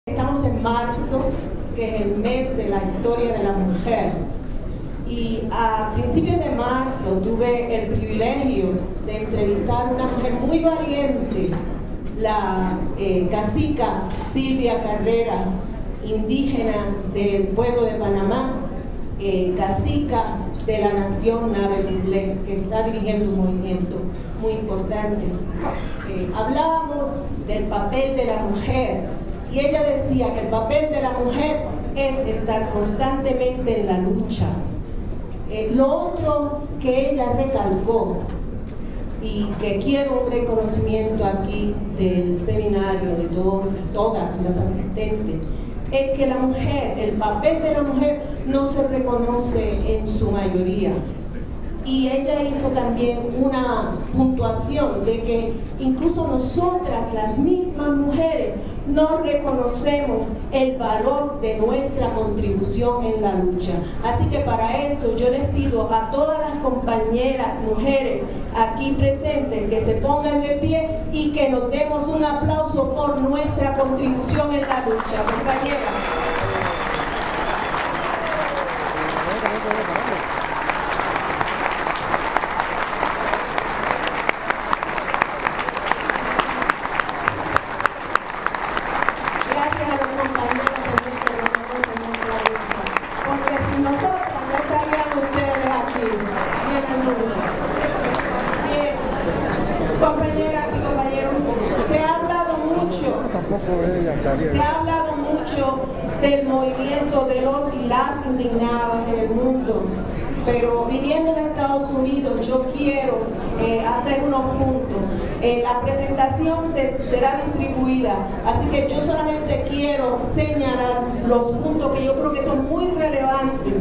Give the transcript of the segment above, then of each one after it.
Estamos en marzo, que es el mes de la historia de la mujer. Y a principios de marzo tuve el privilegio de entrevistar a una mujer muy valiente, la cacica Silvia Carrera, indígena del pueblo de Panamá, cacica de la nación Nave Bullé, que está dirigiendo un movimiento muy importante. Hablábamos del papel de la mujer. Y ella decía que el papel de la mujer es estar constantemente en la lucha. Lo otro que ella recalcó, y que quiero un reconocimiento aquí del seminario, de todas las asistentes, es que la mujer, el papel de la mujer no se reconoce en su mayoría. Y ella hizo también una puntuación de que incluso nosotras, las mismas mujeres, no reconocemos el valor de nuestra contribución en la lucha. Así que para eso yo les pido a todas las compañeras mujeres aquí presentes que se pongan de pie y que nos demos un aplauso por nuestra contribución en la lucha, compañeras. Compañeras y compañeros, se ha hablado mucho del movimiento de los y las indignadas en el mundo, pero viniendo de Estados Unidos yo quiero hacer unos puntos. La presentación será distribuida, así que yo solamente quiero señalar los puntos que yo creo que son muy relevantes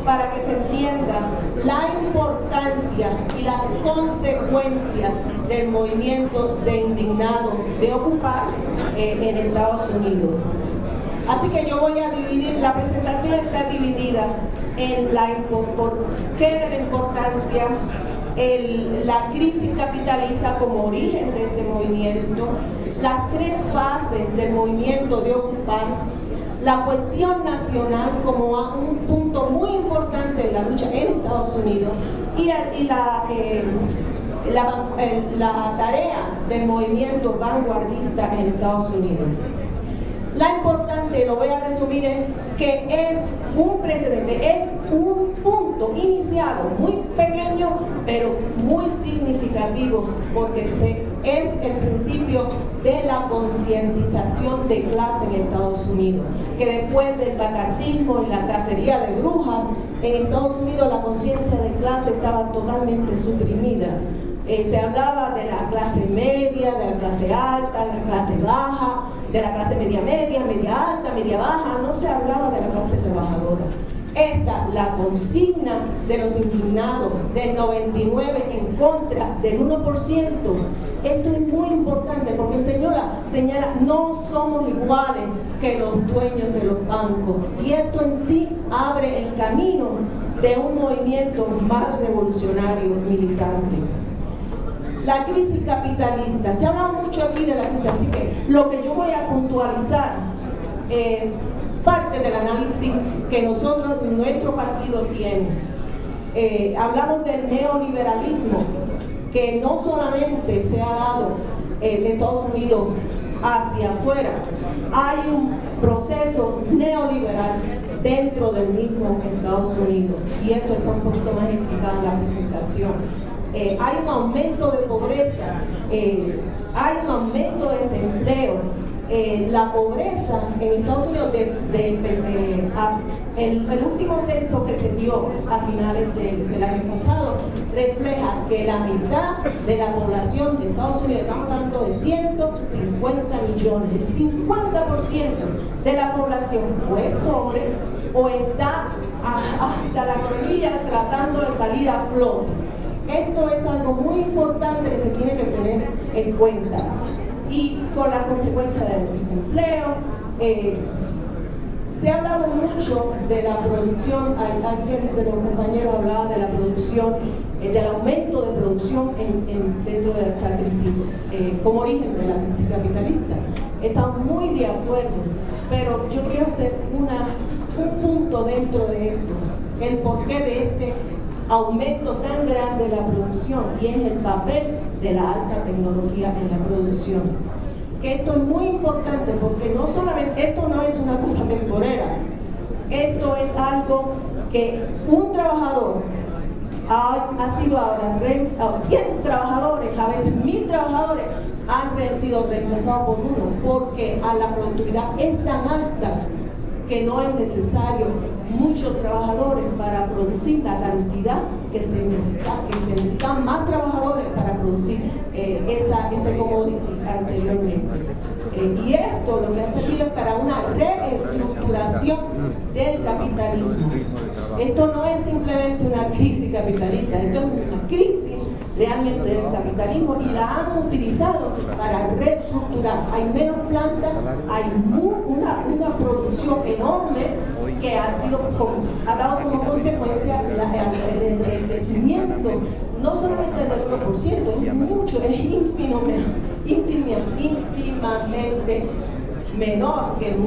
para que se entienda la importancia y las consecuencias del movimiento de indignados de ocupar en Estados Unidos. Así que yo voy a dividir, la presentación está dividida en por qué de la importancia, la crisis capitalista como origen de este movimiento, las tres fases del movimiento de ocupar, la cuestión nacional como un punto muy importante de la lucha en Estados Unidos y la tarea del movimiento vanguardista en Estados Unidos. La importancia, y lo voy a resumir, es que es un precedente, es un punto iniciado muy pequeño, pero muy significativo, porque es el principio de la concientización de clase en Estados Unidos, que después del macartismo y la cacería de brujas, en Estados Unidos la conciencia de clase estaba totalmente suprimida. Se hablaba de la clase media, de la clase alta, de la clase baja, de la clase media, media alta, media baja, no se hablaba de la clase trabajadora. Esta, la consigna de los indignados del 99 en contra del 1%, esto es muy importante porque señala, no somos iguales que los dueños de los bancos, y esto en sí abre el camino de un movimiento más revolucionario, militante. La crisis capitalista, se ha hablado mucho aquí de la crisis, así que lo que yo voy a puntualizar es parte del análisis que nosotros, nuestro partido tiene. Hablamos del neoliberalismo, que no solamente se ha dado de Estados Unidos hacia afuera, hay un proceso neoliberal dentro del mismo Estados Unidos, y eso está un poquito más explicado en la presentación. Hay un aumento de pobreza, hay un aumento de desempleo. La pobreza en Estados Unidos, el último censo que se dio a finales del año pasado, refleja que la mitad de la población de Estados Unidos, estamos hablando de 150 millones, el 50% de la población o es pobre o está hasta la rodilla tratando de salir a flote. Esto es algo muy importante que se tiene que tener en cuenta. Y con la consecuencia del desempleo, se ha hablado mucho de la producción, alguien de los compañeros hablaba de la producción, del aumento de producción dentro de esta crisis, como origen de la crisis capitalista. estamos muy de acuerdo, pero yo quiero hacer un punto dentro de esto, el porqué de este aumento tan grande de la producción, y es el papel de la alta tecnología en la producción. Que esto es muy importante porque no solamente, esto no es una cosa temporera, esto es algo que un trabajador ha sido ahora, 100 trabajadores, a veces 1000 trabajadores han sido reemplazados por uno, porque la productividad es tan alta que no es necesario muchos trabajadores para producir la cantidad que se necesitan más trabajadores para producir ese commodity anteriormente. Y esto lo que ha servido es para una reestructuración del capitalismo. Esto no es simplemente una crisis capitalista, esto es una crisis realmente del capitalismo, y la han utilizado para reestructurar. Hay menos plantas, hay una producción enorme que ha dado como consecuencia el crecimiento, no solamente del 1%, es mucho, es ínfimamente menor que el 1%,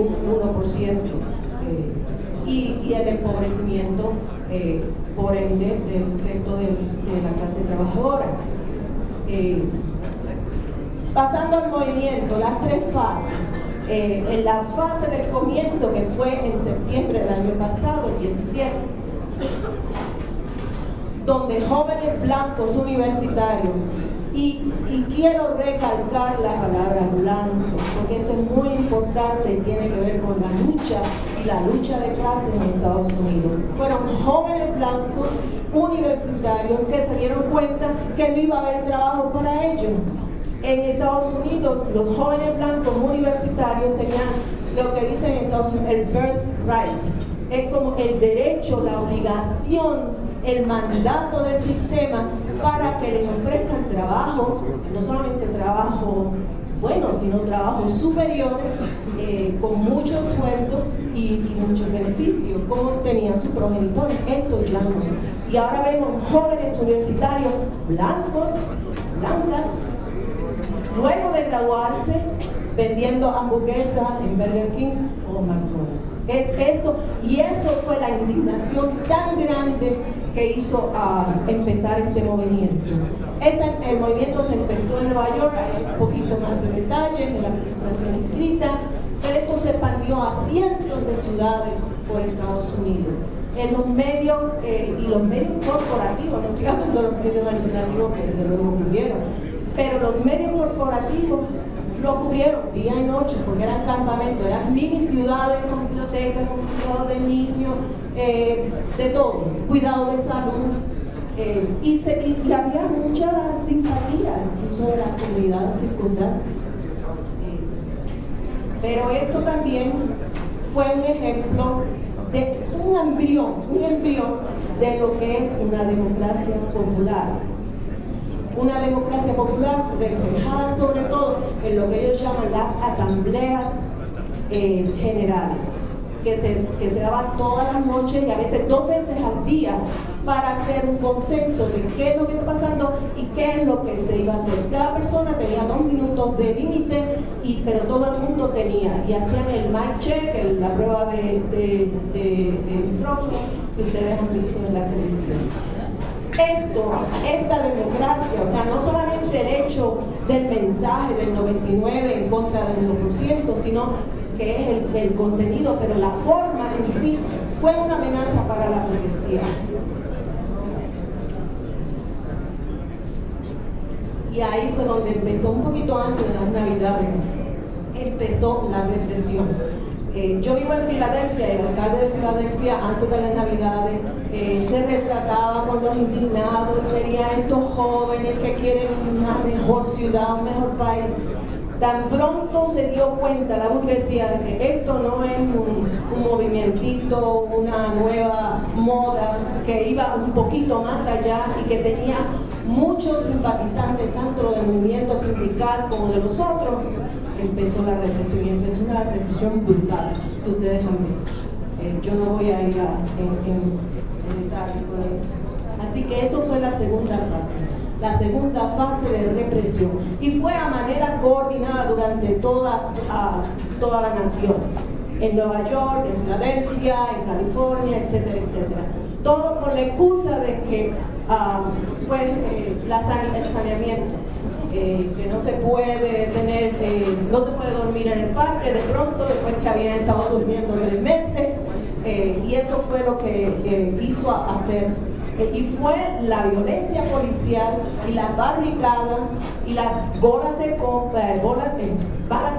y el empobrecimiento por ende del resto de la clase trabajadora. Pasando al movimiento, las 3 fases. En la fase del comienzo, que fue en septiembre del año pasado, el 17, donde jóvenes blancos universitarios, y quiero recalcar la palabra blanco, porque esto es muy importante y tiene que ver con la lucha y la lucha de clases en Estados Unidos. Fueron jóvenes blancos universitarios que se dieron cuenta que no iba a haber trabajo para ellos. En Estados Unidos, los jóvenes blancos universitarios tenían lo que dicen en Estados Unidos el birthright. Es como el derecho, la obligación, el mandato del sistema para que les ofrezcan trabajo, no solamente trabajo bueno, sino trabajos superiores, con mucho sueldo y muchos beneficios, como tenían sus progenitores. Esto ya no. Y ahora vemos jóvenes universitarios blancas, luego de graduarse, vendiendo hamburguesas en Burger King o McDonald's. Es eso, y eso fue la indignación tan grande que hizo empezar este movimiento. El movimiento se empezó en Nueva York, hay un poquito más de detalles en la presentación escrita, pero esto se expandió a cientos de ciudades por Estados Unidos. En los medios y los medios corporativos, no estoy hablando de los medios alternativos que desde luego cubrieron, pero los medios corporativos lo cubrieron día y noche, porque eran campamentos, eran mini ciudades con bibliotecas, con cuidado de niños, de todo, cuidado de salud, y había mucha simpatía incluso de las comunidades circundantes. Pero esto también fue un ejemplo de un embrión de lo que es una democracia popular. Una democracia popular reflejada sobre todo en lo que ellos llaman las asambleas generales, que se daban todas las noches y a veces 2 veces al día para hacer un consenso de qué es lo que está pasando y qué es lo que se iba a hacer. Cada persona tenía 2 minutos de límite, pero todo el mundo tenía, y hacían el mic check, la prueba de micrófono que ustedes han visto en la televisión. Esta democracia, o sea, no solamente el hecho del mensaje del 99 en contra del 1%, sino que es el contenido, pero la forma en sí fue una amenaza para la burguesía. Y ahí fue donde empezó, un poquito antes de las Navidades, empezó la represión. Yo vivo en Filadelfia, y el alcalde de Filadelfia, antes de las Navidades, se retrataba con los indignados, vería a estos jóvenes que quieren una mejor ciudad, un mejor país. Tan pronto se dio cuenta la burguesía de que esto no es un movimientito, una nueva moda, que iba un poquito más allá y que tenía muchos simpatizantes, tanto del movimiento sindical como de los otros, empezó la represión, y empezó una represión brutal que ustedes han visto. Yo no voy a ir en detalle con eso. Así que eso fue la segunda fase. la segunda fase de represión. Y fue a manera coordinada durante toda la nación. En Nueva York, en Filadelfia, en California, etcétera, etcétera. Todo con la excusa de que el saneamiento, que no se puede tener, no se puede dormir en el parque de pronto después que habían estado durmiendo 3 meses, y eso fue lo que hizo hacer. Y fue la violencia policial y las barricadas y las balas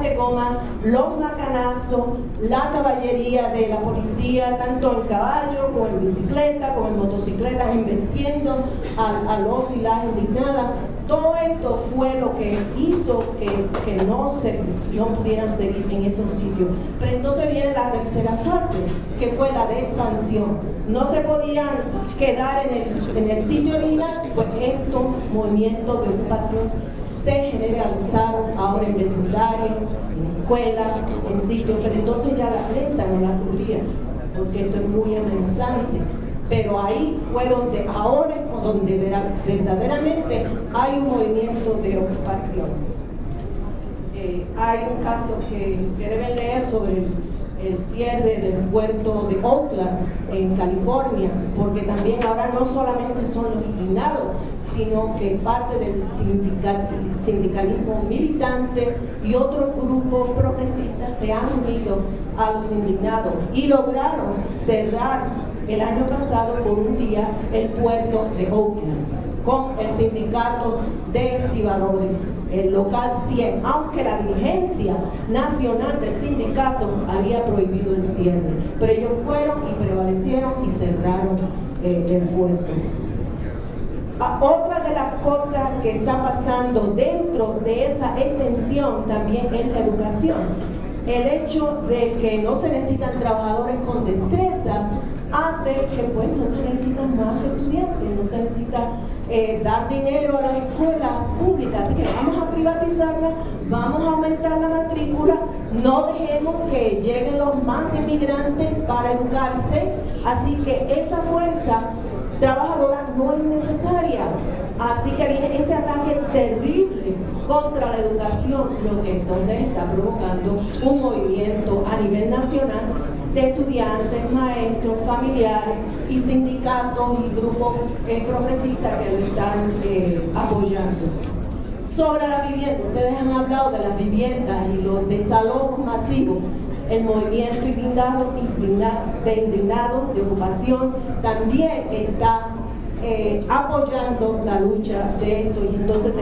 de goma, los macanazos, la caballería de la policía, tanto en caballo como en bicicleta, como en motocicletas, embestiendo a los y las indignadas. Todo esto fue lo que hizo que no pudieran seguir en esos sitios. Pero entonces viene la tercera fase, que fue la de expansión. No se podían quedar en el sitio original, pues estos movimientos de ocupación se generalizaron ahora en vecindarios, en escuelas, en sitios, pero entonces ya la prensa no la cubría, porque esto es muy amenazante. Pero ahí fue donde, ahora es donde verdaderamente hay un movimiento de ocupación. Hay un caso que deben leer sobre el cierre del puerto de Oakland en California, porque también ahora no solamente son los indignados, sino que parte del sindicalismo militante y otros grupos progresistas se han unido a los indignados y lograron cerrar el año pasado por un día el puerto de Oakland con el sindicato de estibadores, el local 100, aunque la dirigencia nacional del sindicato había prohibido el cierre, pero ellos fueron y prevalecieron y cerraron el puerto. Otra de las cosas que está pasando dentro de esa extensión también es la educación. El hecho de que no se necesitan trabajadores con destreza hace que pues no se necesitan más estudiantes, no se necesita dar dinero a las escuelas públicas, así que vamos a privatizarlas, vamos a aumentar la matrícula, no dejemos que lleguen los más inmigrantes para educarse, así que esa fuerza trabajadora no es necesaria. Así que viene ese ataque terrible contra la educación, lo que entonces está provocando un movimiento a nivel nacional de estudiantes, maestros, familiares y sindicatos y grupos progresistas que lo están apoyando. Sobre la vivienda, ustedes han hablado de las viviendas y los desalojos masivos. El movimiento de indignados, de ocupación, también está apoyando la lucha de esto, y entonces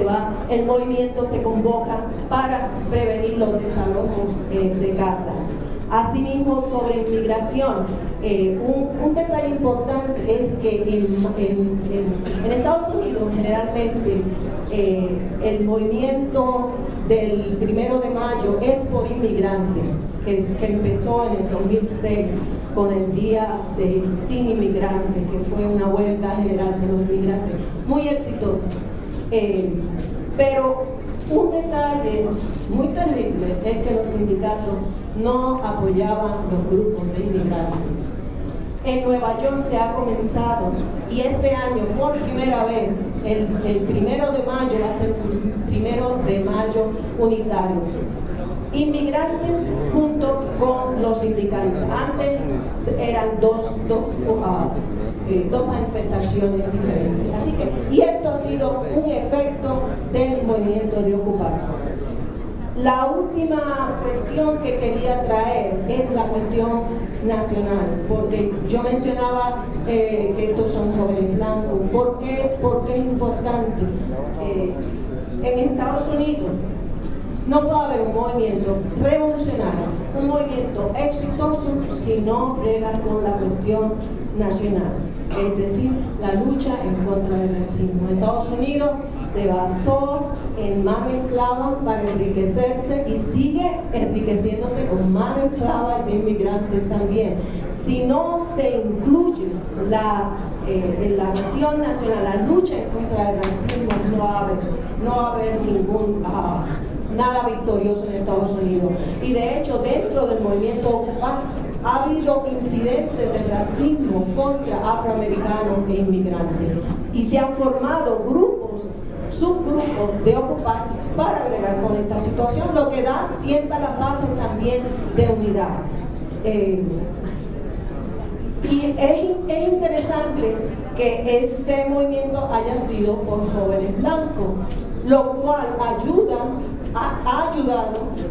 el movimiento se convoca para prevenir los desalojos de casa. Asimismo, sobre inmigración, un detalle importante es que en Estados Unidos generalmente el movimiento del 1 de mayo es por inmigrantes, que empezó en el 2006 con el Día Sin Inmigrantes, que fue una huelga general de los inmigrantes, muy exitoso. Pero un detalle muy terrible es que los sindicatos no apoyaban los grupos de inmigrantes. En Nueva York se ha comenzado, y este año por primera vez, el 1 de mayo va a ser el 1 de mayo unitario. Inmigrantes junto con los sindicalistas. Antes eran dos manifestaciones diferentes. Así que, y esto ha sido un efecto del movimiento de ocupar. La última cuestión que quería traer es la cuestión nacional, porque yo mencionaba que estos son jóvenes blancos. ¿Por qué es importante? En Estados Unidos no puede haber un movimiento revolucionario, un movimiento exitoso si no brega con la cuestión nacional, es decir, la lucha en contra del racismo. Estados Unidos se basó en mano esclava para enriquecerse y sigue enriqueciéndose con mano esclava de inmigrantes también. Si no se incluye en la cuestión nacional, la lucha en contra del racismo, no va a haber nada victorioso en Estados Unidos. Y de hecho, dentro del movimiento Occupy ha habido incidentes de racismo contra afroamericanos e inmigrantes, y se han formado grupos subgrupos de Occupy para bregar con esta situación, lo que sienta las bases también de unidad. Y es interesante que este movimiento haya sido por jóvenes blancos, lo cual ha ayudado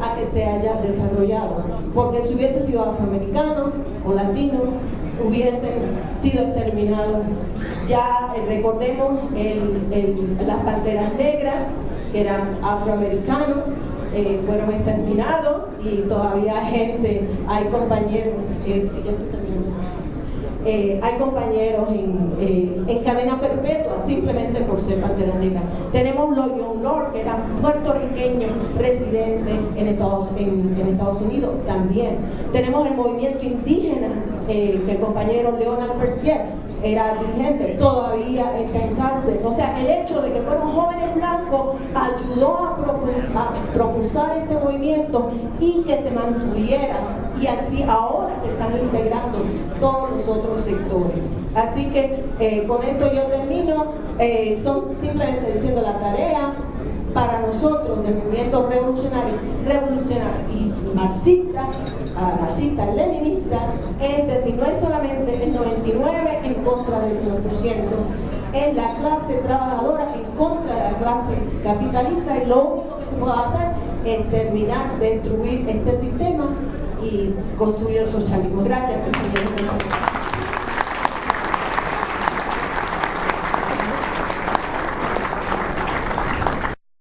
a que se haya desarrollado, porque si hubiese sido afroamericano o latino, hubiesen sido exterminados. Ya recordemos las panteras negras, que eran afroamericanos, fueron exterminados, y todavía hay compañeros, hay compañeros en cadena perpetua simplemente por ser pantera negra. Tenemos los Young Lord, que eran puertorriqueños residentes en Estados Unidos también. Tenemos el movimiento indígena, que el compañero Leonard Peltier era dirigente, todavía está en cárcel. O sea, el hecho de que fueron jóvenes blancos ayudó a propulsar este movimiento y que se mantuviera, y así ahora se están integrando todos los otros sectores. Así que con esto yo termino. Son simplemente diciendo la tarea para nosotros del movimiento revolucionario y marxista, leninista, es decir, no es solamente el 99 en contra del 1%, es la clase trabajadora en contra de la clase capitalista, y lo único que se puede hacer es terminar, destruir este sistema y construir el socialismo. Gracias, presidente.